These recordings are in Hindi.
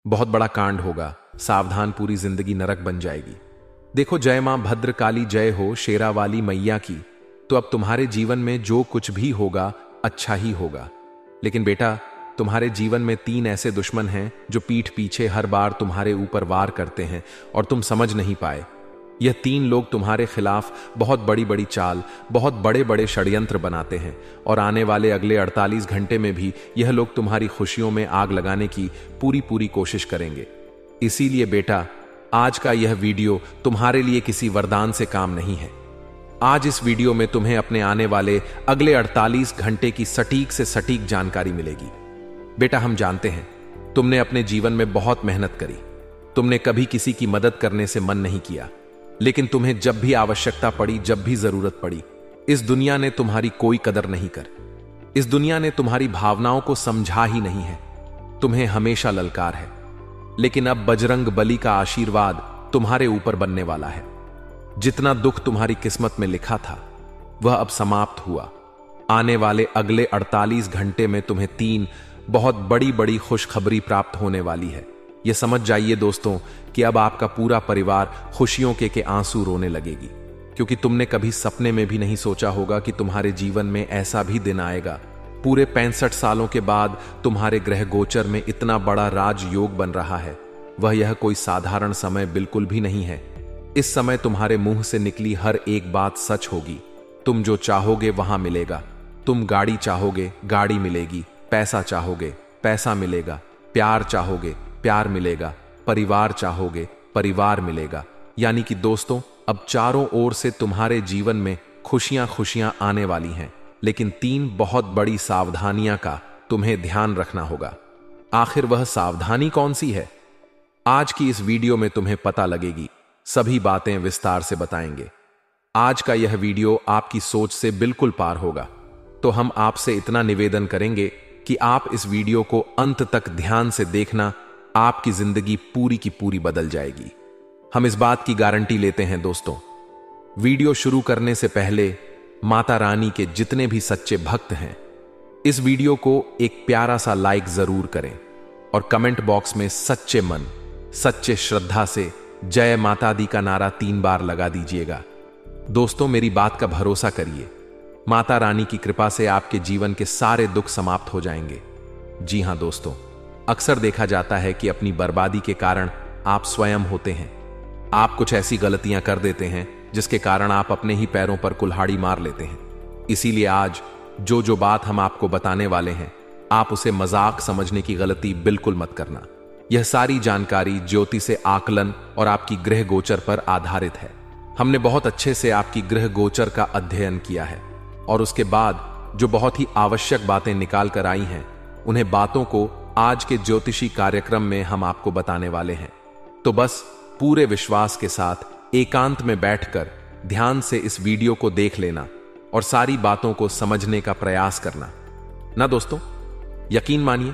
बहुत बड़ा कांड होगा, सावधान, पूरी जिंदगी नरक बन जाएगी। देखो, जय मां भद्रकाली जय हो, शेरा वाली मैया की। तो अब तुम्हारे जीवन में जो कुछ भी होगा अच्छा ही होगा। लेकिन बेटा, तुम्हारे जीवन में 3 ऐसे दुश्मन हैं जो पीठ पीछे हर बार तुम्हारे ऊपर वार करते हैं और तुम समझ नहीं पाए। यह 3 लोग तुम्हारे खिलाफ बहुत बड़ी बड़ी चाल, बहुत बड़े बड़े षड्यंत्र बनाते हैं और आने वाले अगले 48 घंटे में भी यह लोग तुम्हारी खुशियों में आग लगाने की पूरी पूरी कोशिश करेंगे। इसीलिए बेटा, आज का यह वीडियो तुम्हारे लिए किसी वरदान से काम नहीं है। आज इस वीडियो में तुम्हें अपने आने वाले अगले 48 घंटे की सटीक से सटीक जानकारी मिलेगी। बेटा, हम जानते हैं तुमने अपने जीवन में बहुत मेहनत करी, तुमने कभी किसी की मदद करने से मन नहीं किया, लेकिन तुम्हें जब भी आवश्यकता पड़ी, जब भी जरूरत पड़ी, इस दुनिया ने तुम्हारी कोई कदर नहीं कर। इस दुनिया ने तुम्हारी भावनाओं को समझा ही नहीं है, तुम्हें हमेशा ललकार है। लेकिन अब बजरंग बली का आशीर्वाद तुम्हारे ऊपर बनने वाला है। जितना दुख तुम्हारी किस्मत में लिखा था वह अब समाप्त हुआ। आने वाले अगले 48 घंटे में तुम्हें 3 बहुत बड़ी बड़ी खुशखबरी प्राप्त होने वाली है। यह समझ जाइए दोस्तों कि अब आपका पूरा परिवार खुशियों के आंसू रोने लगेगी, क्योंकि तुमने कभी सपने में भी नहीं सोचा होगा कि तुम्हारे जीवन में ऐसा भी दिन आएगा। पूरे 65 सालों के बाद तुम्हारे ग्रह गोचर में इतना बड़ा राजयोग बन रहा है। वह यह कोई साधारण समय बिल्कुल भी नहीं है। इस समय तुम्हारे मुंह से निकली हर एक बात सच होगी। तुम जो चाहोगे वहां मिलेगा। तुम गाड़ी चाहोगे, गाड़ी मिलेगी। पैसा चाहोगे, पैसा मिलेगा। प्यार चाहोगे, प्यार मिलेगा। परिवार चाहोगे, परिवार मिलेगा। यानी कि दोस्तों, अब चारों ओर से तुम्हारे जीवन में खुशियां खुशियां आने वाली हैं। लेकिन 3 बहुत बड़ी सावधानियां का तुम्हें ध्यान रखना होगा। आखिर वह सावधानी कौन सी है? आज की इस वीडियो में तुम्हें पता लगेगी। सभी बातें विस्तार से बताएंगे। आज का यह वीडियो आपकी सोच से बिल्कुल पार होगा। तो हम आपसे इतना निवेदन करेंगे कि आप इस वीडियो को अंत तक ध्यान से देखना। आपकी जिंदगी पूरी की पूरी बदल जाएगी। हम इस बात की गारंटी लेते हैं दोस्तों। वीडियो शुरू करने से पहले माता रानी के जितने भी सच्चे भक्त हैं, इस वीडियो को एक प्यारा सा लाइक जरूर करें और कमेंट बॉक्स में सच्चे मन, सच्चे श्रद्धा से जय माता दी का नारा 3 बार लगा दीजिएगा। दोस्तों, मेरी बात का भरोसा करिए। माता रानी की कृपा से आपके जीवन के सारे दुख समाप्त हो जाएंगे। जी हां दोस्तों, अक्सर देखा जाता है कि अपनी बर्बादी के कारण आप स्वयं होते हैं। आप कुछ ऐसी गलतियां कर देते हैं जिसके कारण आप अपने ही पैरों पर कुल्हाड़ी मार लेते हैं। इसीलिए आज जो बात हम आपको बताने वाले हैं, आप उसे मजाक समझने की गलती बिल्कुल मत करना। यह सारी जानकारी ज्योति से आकलन और आपकी ग्रह गोचर पर आधारित है। हमने बहुत अच्छे से आपकी ग्रह गोचर का अध्ययन किया है और उसके बाद जो बहुत ही आवश्यक बातें निकाल कर आई हैं, उन्हें बातों को आज के ज्योतिषी कार्यक्रम में हम आपको बताने वाले हैं। तो बस पूरे विश्वास के साथ एकांत में बैठकर ध्यान से इस वीडियो को देख लेना और सारी बातों को समझने का प्रयास करना ना दोस्तों। यकीन मानिए,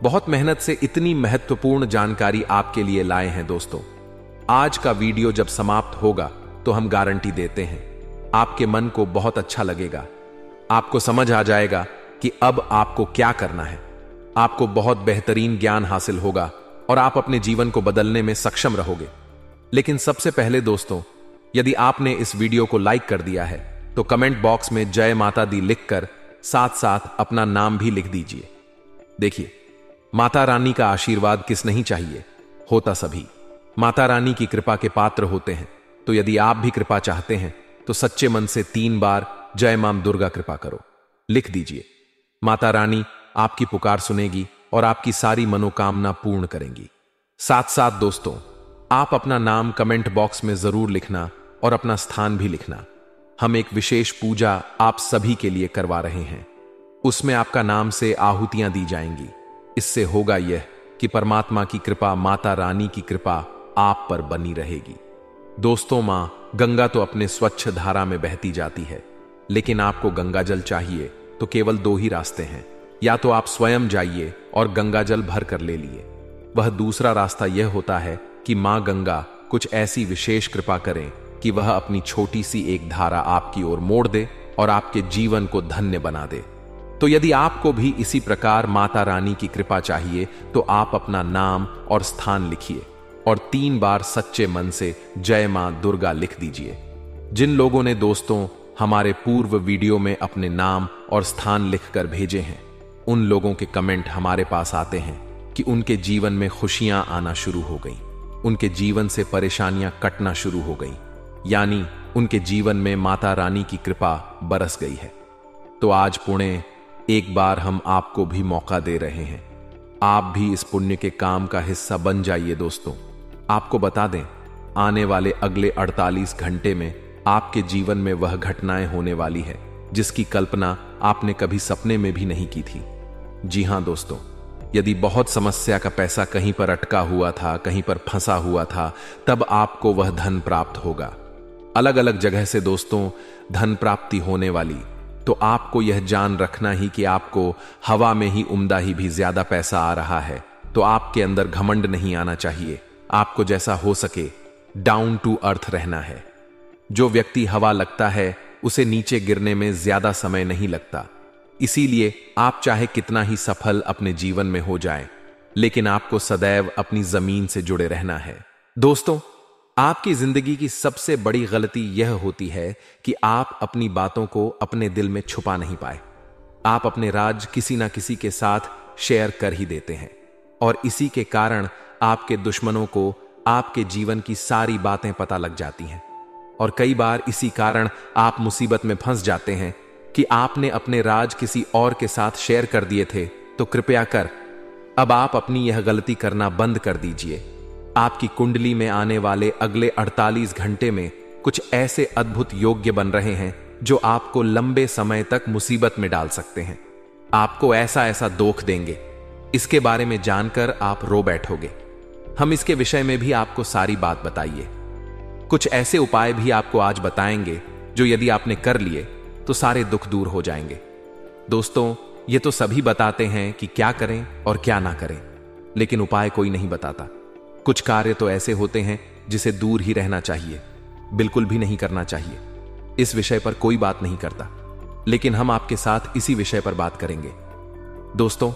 बहुत मेहनत से इतनी महत्वपूर्ण जानकारी आपके लिए लाए हैं दोस्तों। आज का वीडियो जब समाप्त होगा तो हम गारंटी देते हैं आपके मन को बहुत अच्छा लगेगा। आपको समझ आ जाएगा कि अब आपको क्या करना है। आपको बहुत बेहतरीन ज्ञान हासिल होगा और आप अपने जीवन को बदलने में सक्षम रहोगे। लेकिन सबसे पहले दोस्तों, यदि आपने इस वीडियो को लाइक कर दिया है तो कमेंट बॉक्स में जय माता दी लिखकर साथ साथ अपना नाम भी लिख दीजिए। देखिए, माता रानी का आशीर्वाद किस नहीं चाहिए, होता सभी माता रानी की कृपा के पात्र होते हैं। तो यदि आप भी कृपा चाहते हैं तो सच्चे मन से 3 बार जय मां दुर्गा कृपा करो लिख दीजिए। माता रानी आपकी पुकार सुनेगी और आपकी सारी मनोकामना पूर्ण करेंगी। साथ साथ दोस्तों, आप अपना नाम कमेंट बॉक्स में जरूर लिखना और अपना स्थान भी लिखना। हम एक विशेष पूजा आप सभी के लिए करवा रहे हैं। उसमें आपका नाम से आहुतियां दी जाएंगी। इससे होगा यह कि परमात्मा की कृपा, माता रानी की कृपा आप पर बनी रहेगी। दोस्तों, मां गंगा तो अपने स्वच्छ धारा में बहती जाती है, लेकिन आपको गंगा जल चाहिए तो केवल 2 ही रास्ते हैं। या तो आप स्वयं जाइए और गंगा जल भर कर ले लिए। वह दूसरा रास्ता यह होता है कि मां गंगा कुछ ऐसी विशेष कृपा करें कि वह अपनी छोटी सी एक धारा आपकी ओर मोड़ दे और आपके जीवन को धन्य बना दे। तो यदि आपको भी इसी प्रकार माता रानी की कृपा चाहिए तो आप अपना नाम और स्थान लिखिए और 3 बार सच्चे मन से जय मां दुर्गा लिख दीजिए। जिन लोगों ने दोस्तों हमारे पूर्व वीडियो में अपने नाम और स्थान लिखकर भेजे हैं, उन लोगों के कमेंट हमारे पास आते हैं कि उनके जीवन में खुशियां आना शुरू हो गई, उनके जीवन से परेशानियां कटना शुरू हो गई, यानी उनके जीवन में माता रानी की कृपा बरस गई है। तो आज पुणे एक बार हम आपको भी मौका दे रहे हैं, आप भी इस पुण्य के काम का हिस्सा बन जाइए। दोस्तों, आपको बता दें, आने वाले अगले 48 घंटे में आपके जीवन में वह घटनाएं होने वाली है जिसकी कल्पना आपने कभी सपने में भी नहीं की थी। जी हां दोस्तों, यदि बहुत समस्या का पैसा कहीं पर अटका हुआ था, कहीं पर फंसा हुआ था, तब आपको वह धन प्राप्त होगा। अलग अलग जगह से दोस्तों धन प्राप्ति होने वाली, तो आपको यह जान रखना ही कि आपको हवा में ही उम्दा ही भी ज्यादा पैसा आ रहा है। तो आपके अंदर घमंड नहीं आना चाहिए, आपको जैसा हो सके डाउन टू अर्थ रहना है। जो व्यक्ति हवा लगता है उसे नीचे गिरने में ज्यादा समय नहीं लगता, इसीलिए आप चाहे कितना ही सफल अपने जीवन में हो जाएं, लेकिन आपको सदैव अपनी जमीन से जुड़े रहना है। दोस्तों, आपकी जिंदगी की सबसे बड़ी गलती यह होती है कि आप अपनी बातों को अपने दिल में छुपा नहीं पाए। आप अपने राज किसी ना किसी के साथ शेयर कर ही देते हैं और इसी के कारण आपके दुश्मनों को आपके जीवन की सारी बातें पता लग जाती हैं और कई बार इसी कारण आप मुसीबत में फंस जाते हैं कि आपने अपने राज किसी और के साथ शेयर कर दिए थे। तो कृपया कर अब आप अपनी यह गलती करना बंद कर दीजिए। आपकी कुंडली में आने वाले अगले 48 घंटे में कुछ ऐसे अद्भुत योग्य बन रहे हैं जो आपको लंबे समय तक मुसीबत में डाल सकते हैं। आपको ऐसा ऐसा दोख देंगे, इसके बारे में जानकर आप रो बैठोगे। हम इसके विषय में भी आपको सारी बात बताइए। कुछ ऐसे उपाय भी आपको आज बताएंगे जो यदि आपने कर लिए तो सारे दुख दूर हो जाएंगे। दोस्तों, ये तो सभी बताते हैं कि क्या करें और क्या ना करें, लेकिन उपाय कोई नहीं बताता। कुछ कार्य तो ऐसे होते हैं जिसे दूर ही रहना चाहिए, बिल्कुल भी नहीं करना चाहिए। इस विषय पर कोई बात नहीं करता, लेकिन हम आपके साथ इसी विषय पर बात करेंगे। दोस्तों,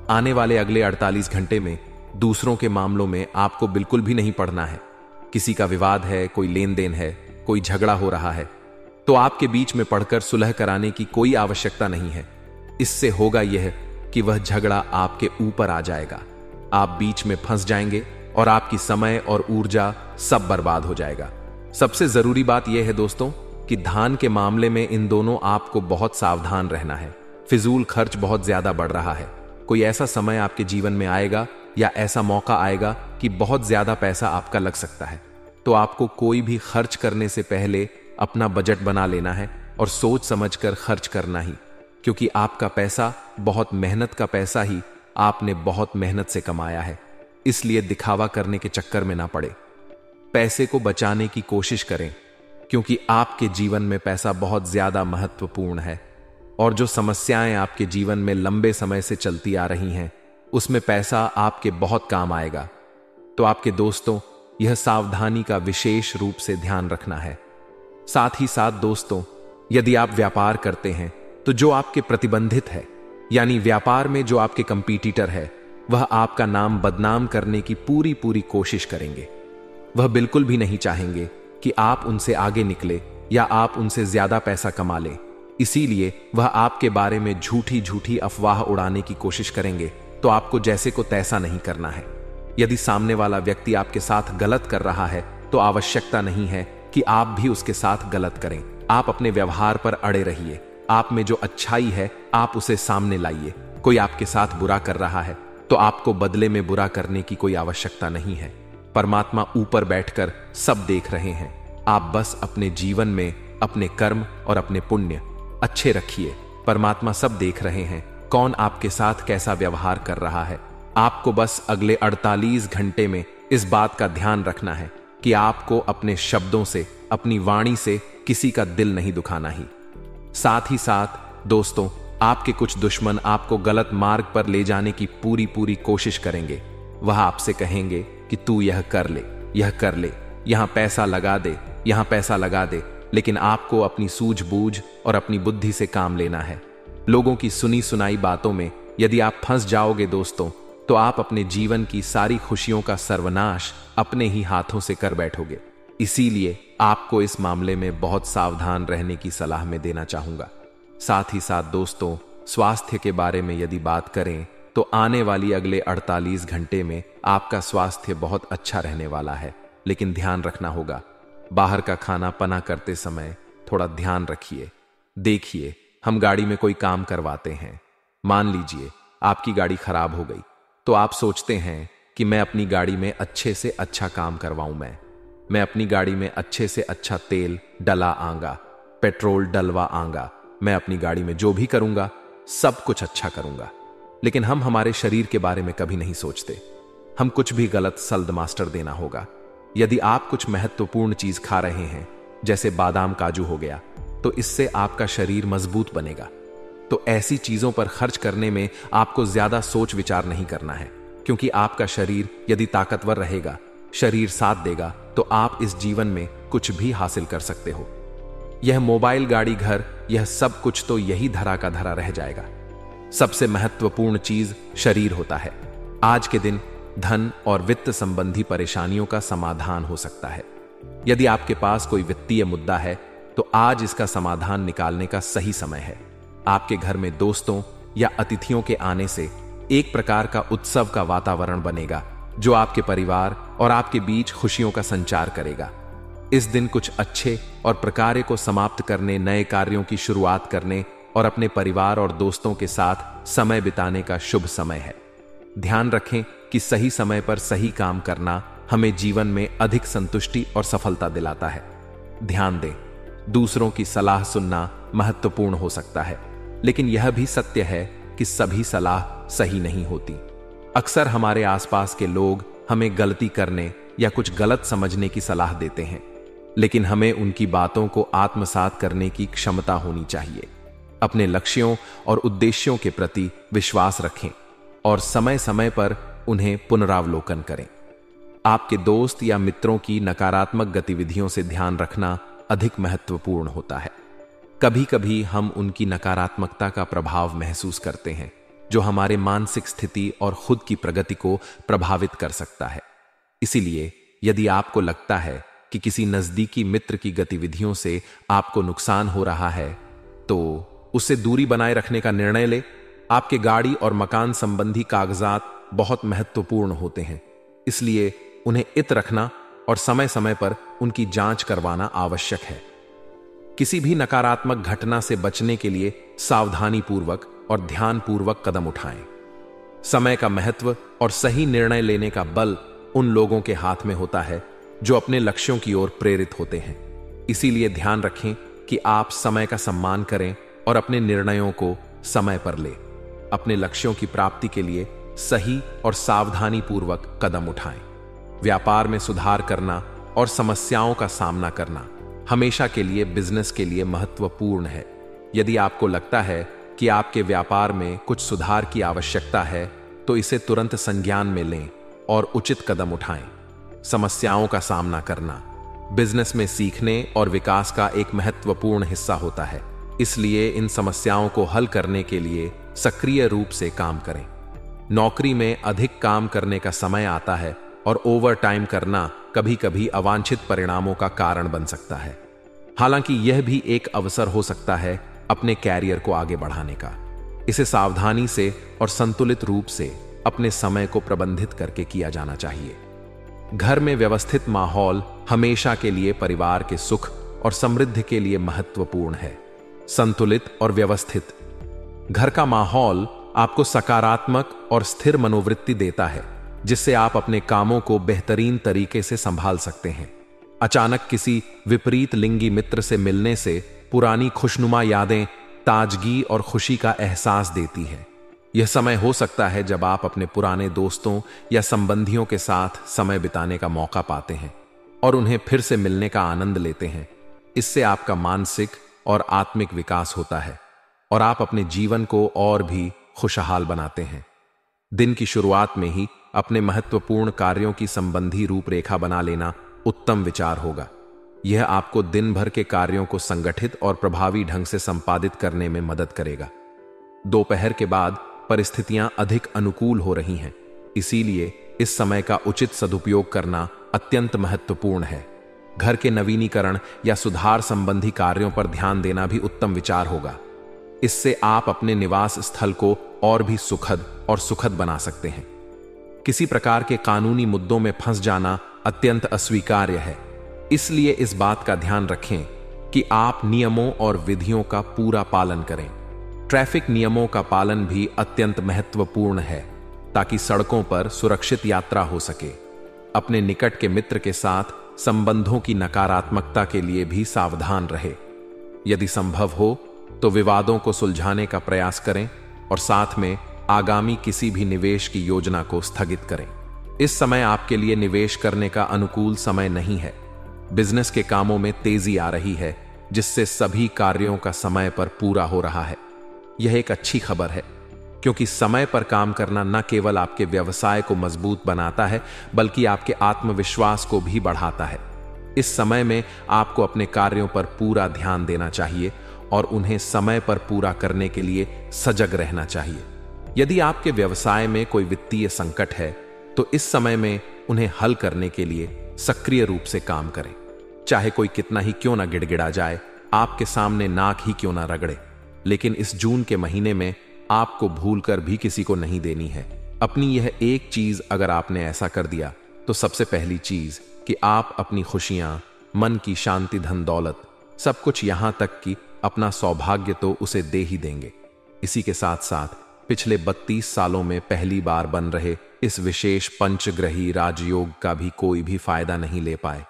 आने वाले अगले 48 घंटे में दूसरों के मामलों में आपको बिल्कुल भी नहीं पड़ना है। किसी का विवाद है, कोई लेन देन है, कोई झगड़ा हो रहा है, तो आपके बीच में पढ़कर सुलह कराने की कोई आवश्यकता नहीं है। इससे होगा यह कि वह झगड़ा आपके ऊपर आ जाएगा, आप बीच में फंस जाएंगे और आपकी समय और ऊर्जा सब बर्बाद हो जाएगा। सबसे जरूरी बात यह है दोस्तों कि धान के मामले में इन दोनों आपको बहुत सावधान रहना है। फिजूल खर्च बहुत ज्यादा बढ़ रहा है। कोई ऐसा समय आपके जीवन में आएगा या ऐसा मौका आएगा कि बहुत ज्यादा पैसा आपका लग सकता है। तो आपको कोई भी खर्च करने से पहले अपना बजट बना लेना है और सोच समझकर खर्च करना ही, क्योंकि आपका पैसा बहुत मेहनत का पैसा ही आपने बहुत मेहनत से कमाया है। इसलिए दिखावा करने के चक्कर में ना पड़े। पैसे को बचाने की कोशिश करें, क्योंकि आपके जीवन में पैसा बहुत ज्यादा महत्वपूर्ण है और जो समस्याएं आपके जीवन में लंबे समय से चलती आ रही हैं, उसमें पैसा आपके बहुत काम आएगा। तो आपके दोस्तों, यह सावधानी का विशेष रूप से ध्यान रखना है। साथ ही साथ दोस्तों, यदि आप व्यापार करते हैं तो जो आपके प्रतिबंधित है, यानी व्यापार में जो आपके कंपीटिटर है, वह आपका नाम बदनाम करने की पूरी कोशिश करेंगे। वह बिल्कुल भी नहीं चाहेंगे कि आप उनसे आगे निकले या आप उनसे ज्यादा पैसा कमा लें। इसीलिए वह आपके बारे में झूठी अफवाह उड़ाने की कोशिश करेंगे। तो आपको जैसे को तैसा नहीं करना है। यदि सामने वाला व्यक्ति आपके साथ गलत कर रहा है तो आवश्यकता नहीं है कि आप भी उसके साथ गलत करें। आप अपने व्यवहार पर अड़े रहिए। आप में जो अच्छाई है आप उसे सामने लाइए। कोई आपके साथ बुरा कर रहा है तो आपको बदले में बुरा करने की कोई आवश्यकता नहीं है। परमात्मा ऊपर बैठकर सब देख रहे हैं। आप बस अपने जीवन में अपने कर्म और अपने पुण्य अच्छे रखिए। परमात्मा सब देख रहे हैं, कौन आपके साथ कैसा व्यवहार कर रहा है। आपको बस अगले 48 घंटे में इस बात का ध्यान रखना है कि आपको अपने शब्दों से, अपनी वाणी से किसी का दिल नहीं दुखाना ही। साथ ही साथ दोस्तों, आपके कुछ दुश्मन आपको गलत मार्ग पर ले जाने की पूरी कोशिश करेंगे। वह आपसे कहेंगे कि तू यह कर ले, यह कर ले, यहां पैसा लगा दे, यहां पैसा लगा दे, लेकिन आपको अपनी सूझबूझ और अपनी बुद्धि से काम लेना है। लोगों की सुनी सुनाई बातों में यदि आप फंस जाओगे दोस्तों, तो आप अपने जीवन की सारी खुशियों का सर्वनाश अपने ही हाथों से कर बैठोगे। इसीलिए आपको इस मामले में बहुत सावधान रहने की सलाह मैं देना चाहूंगा। साथ ही साथ दोस्तों, स्वास्थ्य के बारे में यदि बात करें तो आने वाली अगले 48 घंटे में आपका स्वास्थ्य बहुत अच्छा रहने वाला है। लेकिन ध्यान रखना होगा, बाहर का खाना पना करते समय थोड़ा ध्यान रखिए। देखिए, हम गाड़ी में कोई काम करवाते हैं, मान लीजिए आपकी गाड़ी खराब हो गई, तो आप सोचते हैं कि मैं अपनी गाड़ी में अच्छे से अच्छा काम करवाऊं। मैं अपनी गाड़ी में अच्छे से अच्छा तेल डला आऊंगा, पेट्रोल डलवा आऊंगा, मैं अपनी गाड़ी में जो भी करूंगा सब कुछ अच्छा करूंगा। लेकिन हम हमारे शरीर के बारे में कभी नहीं सोचते। हम कुछ भी गलत सल्द मास्टर देना होगा। यदि आप कुछ महत्वपूर्ण चीज खा रहे हैं, जैसे बादाम काजू हो गया, तो इससे आपका शरीर मजबूत बनेगा। तो ऐसी चीजों पर खर्च करने में आपको ज्यादा सोच विचार नहीं करना है, क्योंकि आपका शरीर यदि ताकतवर रहेगा, शरीर साथ देगा, तो आप इस जीवन में कुछ भी हासिल कर सकते हो। यह मोबाइल, गाड़ी, घर, यह सब कुछ तो यही धरा का धरा रह जाएगा। सबसे महत्वपूर्ण चीज शरीर होता है। आज के दिन धन और वित्त संबंधी परेशानियों का समाधान हो सकता है। यदि आपके पास कोई वित्तीय मुद्दा है, तो आज इसका समाधान निकालने का सही समय है। आपके घर में दोस्तों या अतिथियों के आने से एक प्रकार का उत्सव का वातावरण बनेगा, जो आपके परिवार और आपके बीच खुशियों का संचार करेगा। इस दिन कुछ अच्छे और प्रकार्य को समाप्त करने, नए कार्यों की शुरुआत करने और अपने परिवार और दोस्तों के साथ समय बिताने का शुभ समय है। ध्यान रखें कि सही समय पर सही काम करना हमें जीवन में अधिक संतुष्टि और सफलता दिलाता है। ध्यान दें, दूसरों की सलाह सुनना महत्वपूर्ण हो सकता है, लेकिन यह भी सत्य है कि सभी सलाह सही नहीं होती। अक्सर हमारे आसपास के लोग हमें गलती करने या कुछ गलत समझने की सलाह देते हैं, लेकिन हमें उनकी बातों को आत्मसात करने की क्षमता होनी चाहिए। अपने लक्ष्यों और उद्देश्यों के प्रति विश्वास रखें और समय समय पर उन्हें पुनरावलोकन करें। आपके दोस्त या मित्रों की नकारात्मक गतिविधियों से ध्यान रखना अधिक महत्वपूर्ण होता है। कभी कभी हम उनकी नकारात्मकता का प्रभाव महसूस करते हैं, जो हमारे मानसिक स्थिति और खुद की प्रगति को प्रभावित कर सकता है। इसीलिए यदि आपको लगता है कि किसी नजदीकी मित्र की गतिविधियों से आपको नुकसान हो रहा है, तो उससे दूरी बनाए रखने का निर्णय ले। आपके गाड़ी और मकान संबंधी कागजात बहुत महत्वपूर्ण होते हैं, इसलिए उन्हें इत रखना और समय समय पर उनकी जांच करवाना आवश्यक है। किसी भी नकारात्मक घटना से बचने के लिए सावधानी पूर्वक और ध्यान पूर्वक कदम उठाएं। समय का महत्व और सही निर्णय लेने का बल उन लोगों के हाथ में होता है जो अपने लक्ष्यों की ओर प्रेरित होते हैं। इसीलिए ध्यान रखें कि आप समय का सम्मान करें और अपने निर्णयों को समय पर लें। अपने लक्ष्यों की प्राप्ति के लिए सही और सावधानी पूर्वक कदम उठाएं। व्यापार में सुधार करना और समस्याओं का सामना करना हमेशा के लिए बिजनेस के लिए महत्वपूर्ण है। यदि आपको लगता है कि आपके व्यापार में कुछ सुधार की आवश्यकता है, तो इसे तुरंत संज्ञान में लें और उचित कदम उठाएं। समस्याओं का सामना करना बिजनेस में सीखने और विकास का एक महत्वपूर्ण हिस्सा होता है, इसलिए इन समस्याओं को हल करने के लिए सक्रिय रूप से काम करें। नौकरी में अधिक काम करने का समय आता है और ओवर टाइम करना कभी कभी अवांछित परिणामों का कारण बन सकता है। हालांकि यह भी एक अवसर हो सकता है अपने कैरियर को आगे बढ़ाने का। इसे सावधानी से और संतुलित रूप से अपने समय को प्रबंधित करके किया जाना चाहिए। घर में व्यवस्थित माहौल हमेशा के लिए परिवार के सुख और समृद्धि के लिए महत्वपूर्ण है। संतुलित और व्यवस्थित घर का माहौल आपको सकारात्मक और स्थिर मनोवृत्ति देता है, जिससे आप अपने कामों को बेहतरीन तरीके से संभाल सकते हैं। अचानक किसी विपरीत लिंगी मित्र से मिलने से पुरानी खुशनुमा यादें ताजगी और खुशी का एहसास देती हैं। यह समय हो सकता है जब आप अपने पुराने दोस्तों या संबंधियों के साथ समय बिताने का मौका पाते हैं और उन्हें फिर से मिलने का आनंद लेते हैं। इससे आपका मानसिक और आत्मिक विकास होता है और आप अपने जीवन को और भी खुशहाल बनाते हैं। दिन की शुरुआत में ही अपने महत्वपूर्ण कार्यों की संबंधी रूपरेखा बना लेना उत्तम विचार होगा। यह आपको दिन भर के कार्यों को संगठित और प्रभावी ढंग से संपादित करने में मदद करेगा। दोपहर के बाद परिस्थितियां अधिक अनुकूल हो रही हैं, इसीलिए इस समय का उचित सदुपयोग करना अत्यंत महत्वपूर्ण है। घर के नवीनीकरण या सुधार संबंधी कार्यों पर ध्यान देना भी उत्तम विचार होगा। इससे आप अपने निवास स्थल को और भी सुखद और सुखद बना सकते हैं। किसी प्रकार के कानूनी मुद्दों में फंस जाना अत्यंत अस्वीकार्य है, इसलिए इस बात का ध्यान रखें कि आप नियमों और विधियों का पूरा पालन करें। ट्रैफिक नियमों का पालन भी अत्यंत महत्वपूर्ण है ताकि सड़कों पर सुरक्षित यात्रा हो सके। अपने निकट के मित्र के साथ संबंधों की नकारात्मकता के लिए भी सावधान रहे। यदि संभव हो तो विवादों को सुलझाने का प्रयास करें और साथ में आगामी किसी भी निवेश की योजना को स्थगित करें। इस समय आपके लिए निवेश करने का अनुकूल समय नहीं है। बिजनेस के कामों में तेजी आ रही है, जिससे सभी कार्यों का समय पर पूरा हो रहा है। यह एक अच्छी खबर है, क्योंकि समय पर काम करना न केवल आपके व्यवसाय को मजबूत बनाता है, बल्कि आपके आत्मविश्वास को भी बढ़ाता है। इस समय में आपको अपने कार्यों पर पूरा ध्यान देना चाहिए और उन्हें समय पर पूरा करने के लिए सजग रहना चाहिए। यदि आपके व्यवसाय में कोई वित्तीय संकट है, तो इस समय में उन्हें हल करने के लिए सक्रिय रूप से काम करें। चाहे कोई कितना ही क्यों ना गिड़गिड़ा जाए, आपके सामने नाक ही क्यों ना रगड़े, लेकिन इस जून के महीने में आपको भूलकर भी किसी को नहीं देनी है। अपनी यह एक चीज अगर आपने ऐसा कर दिया, तो सबसे पहली चीज कि आप अपनी खुशियां, मन की शांति, धन दौलत, सब कुछ, यहां तक कि अपना सौभाग्य तो उसे दे ही देंगे। इसी के साथ साथ पिछले 32 सालों में पहली बार बन रहे इस विशेष पंचग्रही राजयोग का भी कोई भी फायदा नहीं ले पाए।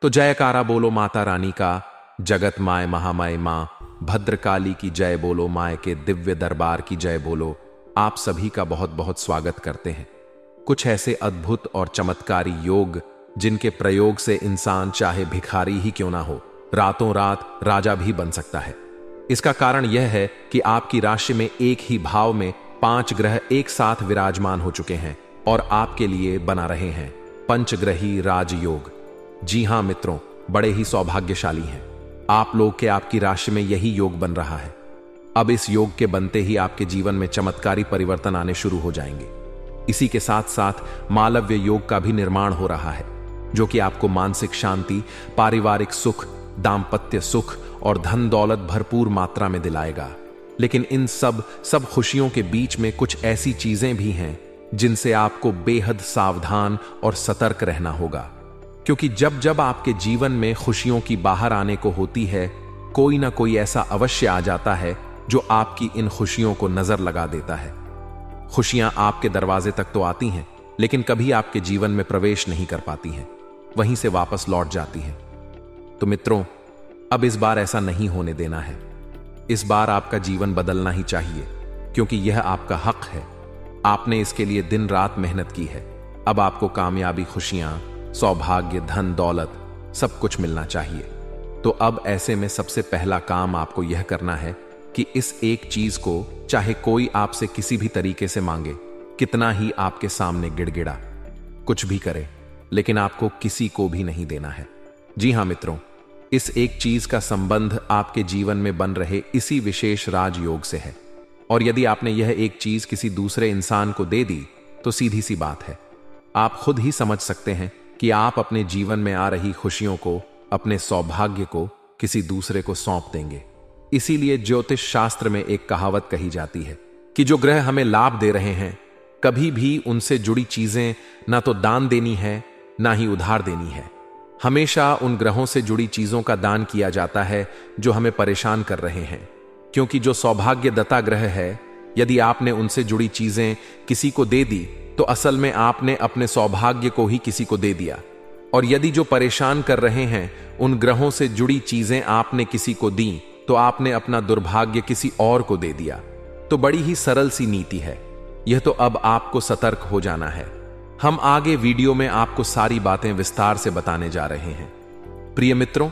तो जयकारा बोलो माता रानी का, जगत माय महामाय मां भद्रकाली की जय बोलो, माय के दिव्य दरबार की जय बोलो। आप सभी का बहुत बहुत स्वागत करते हैं। कुछ ऐसे अद्भुत और चमत्कारी योग जिनके प्रयोग से इंसान चाहे भिखारी ही क्यों ना हो, रातों रात राजा भी बन सकता है। इसका कारण यह है कि आपकी राशि में एक ही भाव में 5 ग्रह एक साथ विराजमान हो चुके हैं और आपके लिए बना रहे हैं पंचग्रही राजयोग। जी हां मित्रों, बड़े ही सौभाग्यशाली हैं आप लोग के आपकी राशि में यही योग बन रहा है। अब इस योग के बनते ही आपके जीवन में चमत्कारी परिवर्तन आने शुरू हो जाएंगे। इसी के साथ साथ मालव्य योग का भी निर्माण हो रहा है, जो कि आपको मानसिक शांति, पारिवारिक सुख, दाम्पत्य सुख और धन दौलत भरपूर मात्रा में दिलाएगा। लेकिन इन सब खुशियों के बीच में कुछ ऐसी चीजें भी हैं जिनसे आपको बेहद सावधान और सतर्क रहना होगा, क्योंकि जब जब आपके जीवन में खुशियों की बाहर आने को होती है, कोई ना कोई ऐसा अवश्य आ जाता है जो आपकी इन खुशियों को नजर लगा देता है। खुशियां आपके दरवाजे तक तो आती हैं, लेकिन कभी आपके जीवन में प्रवेश नहीं कर पाती हैं, वहीं से वापस लौट जाती हैं। तो मित्रों, अब इस बार ऐसा नहीं होने देना है। इस बार आपका जीवन बदलना ही चाहिए, क्योंकि यह आपका हक है। आपने इसके लिए दिन रात मेहनत की है। अब आपको कामयाबी, खुशियां, सौभाग्य, धन दौलत सब कुछ मिलना चाहिए। तो अब ऐसे में सबसे पहला काम आपको यह करना है कि इस एक चीज को, चाहे कोई आपसे किसी भी तरीके से मांगे, कितना ही आपके सामने गिड़गिड़ा, कुछ भी करे, लेकिन आपको किसी को भी नहीं देना है। जी हां मित्रों, इस एक चीज का संबंध आपके जीवन में बन रहे इसी विशेष राजयोग से है। और यदि आपने यह एक चीज किसी दूसरे इंसान को दे दी, तो सीधी सी बात है, आप खुद ही समझ सकते हैं कि आप अपने जीवन में आ रही खुशियों को, अपने सौभाग्य को किसी दूसरे को सौंप देंगे। इसीलिए ज्योतिष शास्त्र में एक कहावत कही जाती है कि जो ग्रह हमें लाभ दे रहे हैं, कभी भी उनसे जुड़ी चीजें ना तो दान देनी है, ना ही उधार देनी है। हमेशा उन ग्रहों से जुड़ी चीजों का दान किया जाता है जो हमें परेशान कर रहे हैं, क्योंकि जो सौभाग्यदाता ग्रह है, यदि आपने उनसे जुड़ी चीजें किसी को दे दी, तो असल में आपने अपने सौभाग्य को ही किसी को दे दिया। और यदि जो परेशान कर रहे हैं, उन ग्रहों से जुड़ी चीजें आपने किसी को दी, तो आपने अपना दुर्भाग्य किसी और को दे दिया। तो बड़ी ही सरल सी नीति है यह। तो अब आपको सतर्क हो जाना है। हम आगे वीडियो में आपको सारी बातें विस्तार से बताने जा रहे हैं। प्रिय मित्रों,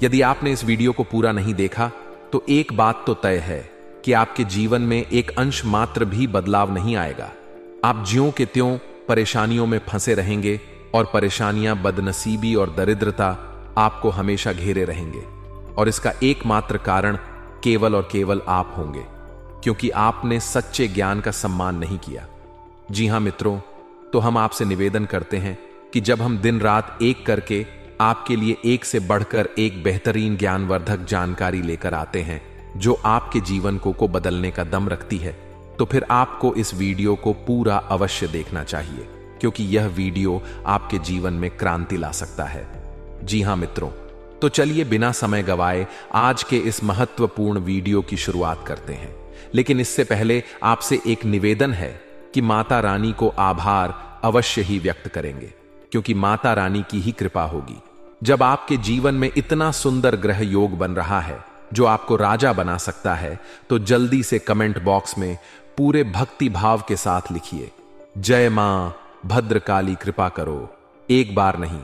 यदि आपने इस वीडियो को पूरा नहीं देखा, तो एक बात तो तय है कि आपके जीवन में एक अंश मात्र भी बदलाव नहीं आएगा। आप ज्यों के त्यों परेशानियों में फंसे रहेंगे और परेशानियां, बदनसीबी और दरिद्रता आपको हमेशा घेरे रहेंगे। और इसका एकमात्र कारण केवल और केवल आप होंगे। क्योंकि आपने सच्चे ज्ञान का सम्मान नहीं किया। जी हां मित्रों, तो हम आपसे निवेदन करते हैं कि जब हम दिन रात एक करके आपके लिए एक से बढ़कर एक बेहतरीन ज्ञानवर्धक जानकारी लेकर आते हैं जो आपके जीवन को बदलने का दम रखती है, तो फिर आपको इस वीडियो को पूरा अवश्य देखना चाहिए, क्योंकि यह वीडियो आपके जीवन में क्रांति ला सकता है। जी हां मित्रों, तो चलिए बिना समय गवाए आज के इस महत्वपूर्ण वीडियो की शुरुआत करते हैं। लेकिन इससे पहले आपसे एक निवेदन है कि माता रानी को आभार अवश्य ही व्यक्त करेंगे, क्योंकि माता रानी की ही कृपा होगी। जब आपके जीवन में इतना सुंदर ग्रह योग बन रहा है जो आपको राजा बना सकता है, तो जल्दी से कमेंट बॉक्स में पूरे भक्ति भाव के साथ लिखिए, जय मां भद्रकाली कृपा करो। एक बार नहीं,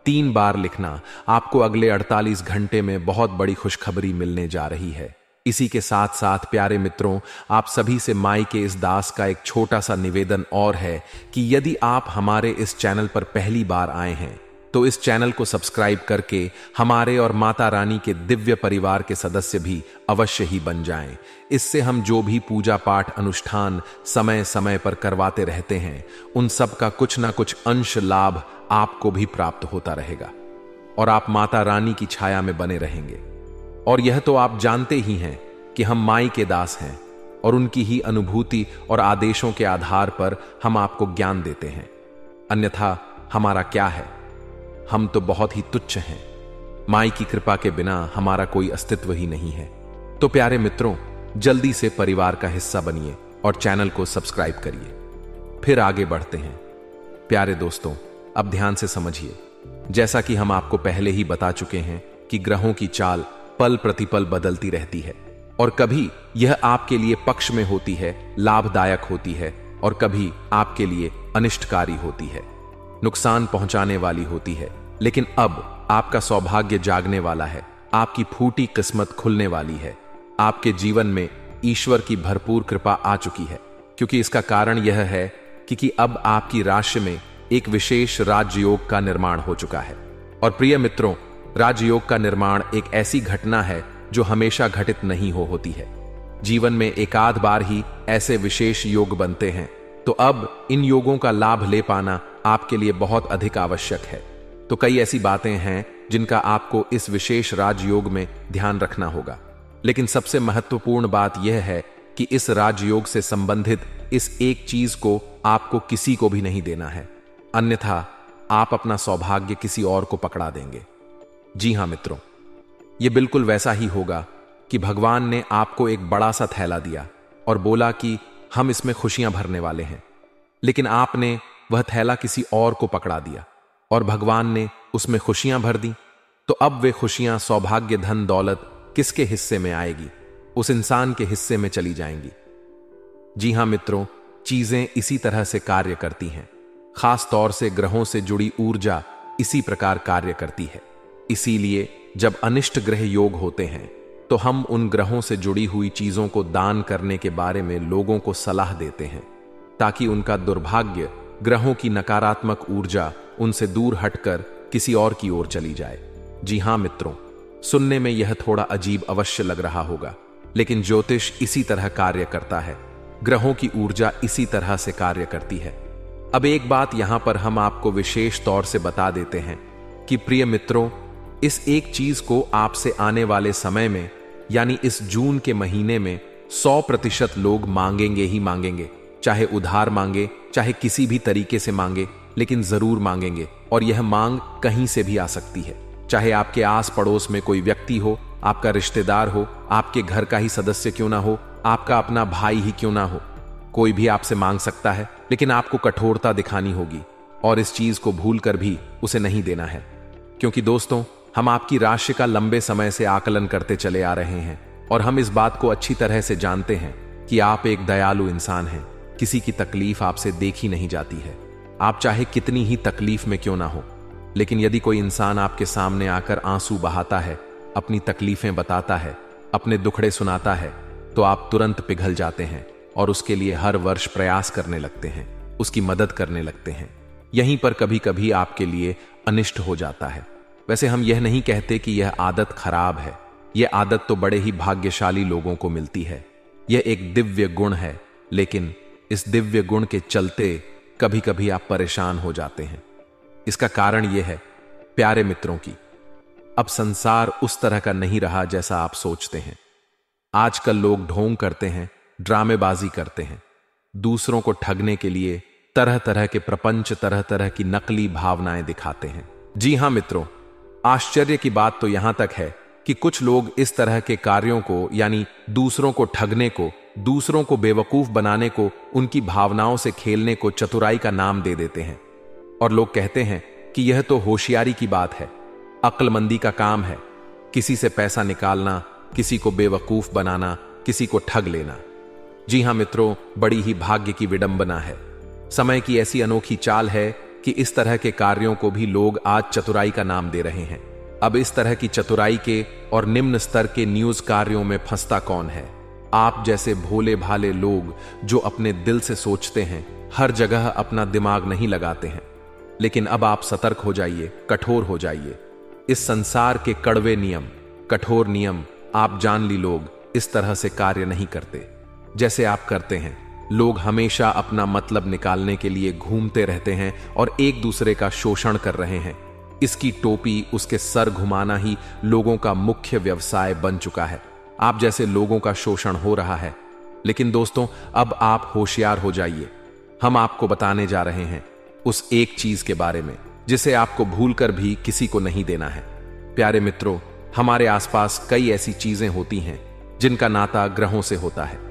3 बार लिखना। आपको अगले 48 घंटे में बहुत बड़ी खुशखबरी मिलने जा रही है। इसी के साथ साथ प्यारे मित्रों, आप सभी से माई के इस दास का एक छोटा सा निवेदन और है कि यदि आप हमारे इस चैनल पर पहली बार आए हैं तो इस चैनल को सब्सक्राइब करके हमारे और माता रानी के दिव्य परिवार के सदस्य भी अवश्य ही बन जाएं। इससे हम जो भी पूजा पाठ अनुष्ठान समय समय पर करवाते रहते हैं, उन सब का कुछ ना कुछ अंश लाभ आपको भी प्राप्त होता रहेगा और आप माता रानी की छाया में बने रहेंगे। और यह तो आप जानते ही हैं कि हम माई के दास हैं और उनकी ही अनुभूति और आदेशों के आधार पर हम आपको ज्ञान देते हैं। अन्यथा हमारा क्या है? हम तो बहुत ही तुच्छ हैं। माई की कृपा के बिना हमारा कोई अस्तित्व ही नहीं है। तो प्यारे मित्रों, जल्दी से परिवार का हिस्सा बनिए और चैनल को सब्सक्राइब करिए। फिर आगे बढ़ते हैं। प्यारे दोस्तों, अब ध्यान से समझिए। जैसा कि हम आपको पहले ही बता चुके हैं कि ग्रहों की चाल पल प्रतिपल बदलती रहती है और कभी यह आपके लिए पक्ष में होती है, लाभदायक होती है, और कभी आपके लिए अनिष्टकारी होती है, नुकसान पहुंचाने वाली होती है। लेकिन अब आपका सौभाग्य जागने वाला है, आपकी फूटी किस्मत खुलने वाली है। आपके जीवन में ईश्वर की भरपूर कृपा आ चुकी है, क्योंकि इसका कारण यह है कि अब आपकी राशि में एक विशेष राजयोग का निर्माण हो चुका है। और प्रिय मित्रों, राजयोग का निर्माण एक ऐसी घटना है जो हमेशा घटित नहीं होती है। जीवन में एकाध बार ही ऐसे विशेष योग बनते हैं, तो अब इन योगों का लाभ ले पाना आपके लिए बहुत अधिक आवश्यक है। तो कई ऐसी बातें हैं जिनका आपको इस विशेष राजयोग में ध्यान रखना होगा। लेकिन सबसे महत्वपूर्ण बात यह है कि इस राजयोग से संबंधित इस एक चीज को आपको किसी को भी नहीं देना है, अन्यथा आप अपना सौभाग्य किसी और को पकड़ा देंगे। जी हां मित्रों, यह बिल्कुल वैसा ही होगा कि भगवान ने आपको एक बड़ा सा थैला दिया और बोला कि हम इसमें खुशियां भरने वाले हैं, लेकिन आपने वह थैला किसी और को पकड़ा दिया और भगवान ने उसमें खुशियां भर दी। तो अब वे खुशियां, सौभाग्य, धन दौलत किसके हिस्से में आएगी? उस इंसान के हिस्से में चली जाएंगी। जी हां मित्रों, चीजें इसी तरह से कार्य करती हैं। खास तौर से ग्रहों से जुड़ी ऊर्जा इसी प्रकार कार्य करती है। इसीलिए जब अनिष्ट ग्रह योग होते हैं तो हम उन ग्रहों से जुड़ी हुई चीजों को दान करने के बारे में लोगों को सलाह देते हैं, ताकि उनका दुर्भाग्य, ग्रहों की नकारात्मक ऊर्जा उनसे दूर हटकर किसी और की ओर चली जाए। जी हां मित्रों, सुनने में यह थोड़ा अजीब अवश्य लग रहा होगा, लेकिन ज्योतिष इसी तरह कार्य करता है। ग्रहों की ऊर्जा इसी तरह से कार्य करती है। अब एक बात यहां पर हम आपको विशेष तौर से बता देते हैं कि प्रिय मित्रों, इस एक चीज को आपसे आने वाले समय में, यानी इस जून के महीने में 100% लोग मांगेंगे ही मांगेंगे। चाहे उधार मांगे, चाहे किसी भी तरीके से मांगे, लेकिन जरूर मांगेंगे। और यह मांग कहीं से भी आ सकती है, चाहे आपके आस पड़ोस में कोई व्यक्ति हो, आपका रिश्तेदार हो, आपके घर का ही सदस्य क्यों ना हो, आपका अपना भाई ही क्यों ना हो, कोई भी आपसे मांग सकता है। लेकिन आपको कठोरता दिखानी होगी और इस चीज को भूलकर भी उसे नहीं देना है, क्योंकि दोस्तों, हम आपकी राशि का लंबे समय से आकलन करते चले आ रहे हैं और हम इस बात को अच्छी तरह से जानते हैं कि आप एक दयालु इंसान हैं। किसी की तकलीफ आपसे देखी नहीं जाती है, आप चाहे कितनी ही तकलीफ में क्यों ना हो। लेकिन यदि कोई इंसान आपके सामने आकर आंसू बहाता है, अपनी तकलीफें बताता है, अपने दुखड़े सुनाता है, तो आप तुरंत पिघल जाते हैं और उसके लिए हर वर्ष प्रयास करने लगते हैं, उसकी मदद करने लगते हैं। यहीं पर कभी कभी आपके लिए अनिष्ट हो जाता है। वैसे हम यह नहीं कहते कि यह आदत खराब है, यह आदत तो बड़े ही भाग्यशाली लोगों को मिलती है। यह एक दिव्य गुण है, लेकिन इस दिव्य गुण के चलते कभी कभी आप परेशान हो जाते हैं। इसका कारण यह है, प्यारे मित्रों की, अब संसार उस तरह का नहीं रहा जैसा आप सोचते हैं। आजकल लोग ढोंग करते हैं, ड्रामेबाजी करते हैं, दूसरों को ठगने के लिए तरह तरह के प्रपंच, तरह तरह की नकली भावनाएं दिखाते हैं। जी हां मित्रों, आश्चर्य की बात तो यहां तक है कि कुछ लोग इस तरह के कार्यों को, यानी दूसरों को ठगने को, दूसरों को बेवकूफ बनाने को, उनकी भावनाओं से खेलने को चतुराई का नाम दे देते हैं। और लोग कहते हैं कि यह तो होशियारी की बात है, अक्लमंदी का काम है, किसी से पैसा निकालना, किसी को बेवकूफ बनाना, किसी को ठग लेना। जी हां मित्रों, बड़ी ही भाग्य की विडंबना है। समय की ऐसी अनोखी चाल है कि इस तरह के कार्यों को भी लोग आज चतुराई का नाम दे रहे हैं। अब इस तरह की चतुराई के और निम्न स्तर के न्यूज कार्यों में फंसता कौन है? आप जैसे भोले भाले लोग जो अपने दिल से सोचते हैं, हर जगह अपना दिमाग नहीं लगाते हैं। लेकिन अब आप सतर्क हो जाइए, कठोर हो जाइए। इस संसार के कड़वे नियम, कठोर नियम आप जान ली, लोग इस तरह से कार्य नहीं करते जैसे आप करते हैं। लोग हमेशा अपना मतलब निकालने के लिए घूमते रहते हैं और एक दूसरे का शोषण कर रहे हैं। इसकी टोपी, उसके सर घुमाना ही लोगों का मुख्य व्यवसाय बन चुका है। आप जैसे लोगों का शोषण हो रहा है। लेकिन दोस्तों, अब आप होशियार हो जाइए। हम आपको बताने जा रहे हैं उस एक चीज के बारे में जिसे आपको भूलकर भी किसी को नहीं देना है। प्यारे मित्रों, हमारे आसपास कई ऐसी चीजें होती हैं जिनका नाता ग्रहों से होता है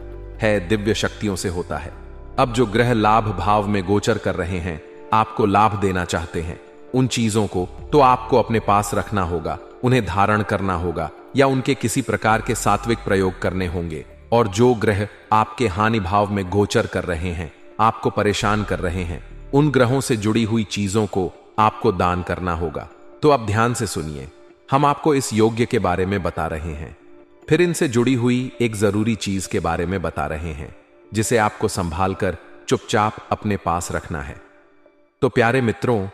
दिव्य शक्तियों से होता है। अब जो ग्रह लाभ भाव में गोचर कर रहे हैं, आपको लाभ देना चाहते हैं, उन चीजों को तो आपको अपने पास रखना होगा, उन्हें धारण करना होगा या उनके किसी प्रकार के सात्विक प्रयोग करने होंगे। और जो ग्रह आपके हानि भाव में गोचर कर रहे हैं, आपको परेशान कर रहे हैं, उन ग्रहों से जुड़ी हुई चीजों को आपको दान करना होगा। तो अब ध्यान से सुनिए, हम आपको इस योग्य के बारे में बता रहे हैं, फिर इनसे जुड़ी हुई एक जरूरी चीज के बारे में बता रहे हैं जिसे आपको संभाल कर चुपचाप अपने पास रखना है। तो प्यारे मित्रों,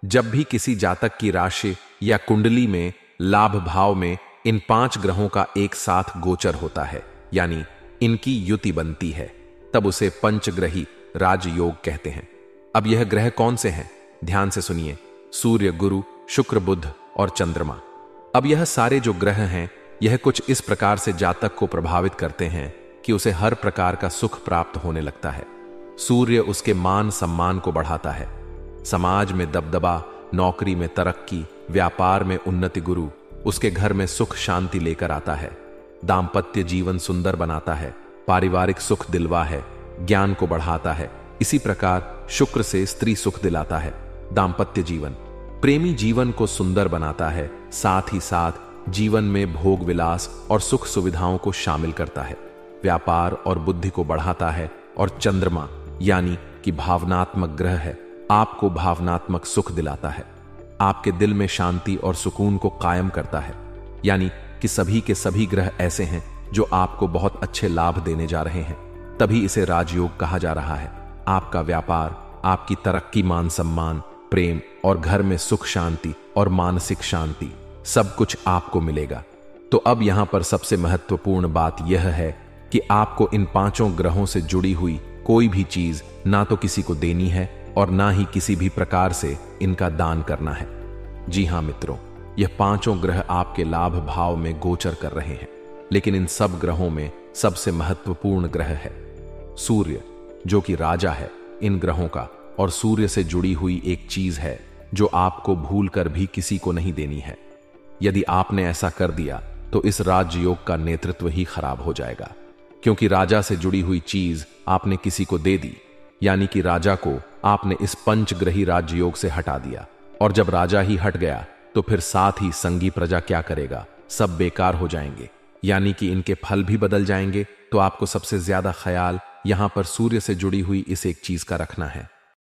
जब भी किसी जातक की राशि या कुंडली में लाभ भाव में इन 5 ग्रहों का एक साथ गोचर होता है, यानी इनकी युति बनती है, तब उसे पंचग्रही राजयोग कहते हैं। अब यह ग्रह कौन से हैं? ध्यान से सुनिए, सूर्य, गुरु, शुक्र, बुध और चंद्रमा। अब यह सारे जो ग्रह हैं, यह कुछ इस प्रकार से जातक को प्रभावित करते हैं कि उसे हर प्रकार का सुख प्राप्त होने लगता है। सूर्य उसके मान सम्मान को बढ़ाता है, समाज में दबदबा, नौकरी में तरक्की, व्यापार में उन्नति। गुरु उसके घर में सुख शांति लेकर आता है, दाम्पत्य जीवन सुंदर बनाता है, पारिवारिक सुख दिलवा है, ज्ञान को बढ़ाता है। इसी प्रकार शुक्र से स्त्री सुख दिलाता है, दाम्पत्य जीवन, प्रेमी जीवन को सुंदर बनाता है, साथ ही साथ जीवन में भोग विलास और सुख सुविधाओं को शामिल करता है, व्यापार और बुद्धि को बढ़ाता है। और चंद्रमा यानी कि भावनात्मक ग्रह है, आपको भावनात्मक सुख दिलाता है, आपके दिल में शांति और सुकून को कायम करता है। यानी कि सभी के सभी ग्रह ऐसे हैं जो आपको बहुत अच्छे लाभ देने जा रहे हैं, तभी इसे राजयोग कहा जा रहा है। आपका व्यापार, आपकी तरक्की, मान सम्मान, प्रेम और घर में सुख शांति और मानसिक शांति, सब कुछ आपको मिलेगा। तो अब यहां पर सबसे महत्वपूर्ण बात यह है कि आपको इन 5 ग्रहों से जुड़ी हुई कोई भी चीज ना तो किसी को देनी है और ना ही किसी भी प्रकार से इनका दान करना है। जी हां मित्रों, यह 5 ग्रह आपके लाभ भाव में गोचर कर रहे हैं, लेकिन इन सब ग्रहों में सबसे महत्वपूर्ण ग्रह है सूर्य, जो कि राजा है इन ग्रहों का। और सूर्य से जुड़ी हुई एक चीज है जो आपको भूल कर भी किसी को नहीं देनी है। यदि आपने ऐसा कर दिया तो इस राजयोग का नेतृत्व ही खराब हो जाएगा, क्योंकि राजा से जुड़ी हुई चीज आपने किसी को दे दी, यानी कि राजा को आपने इस पंचग्रही राजयोग से हटा दिया। और जब राजा ही हट गया तो फिर साथ ही संगी प्रजा क्या करेगा? सब बेकार हो जाएंगे, यानी कि इनके फल भी बदल जाएंगे। तो आपको सबसे ज्यादा ख्याल यहां पर सूर्य से जुड़ी हुई इस एक चीज का रखना है।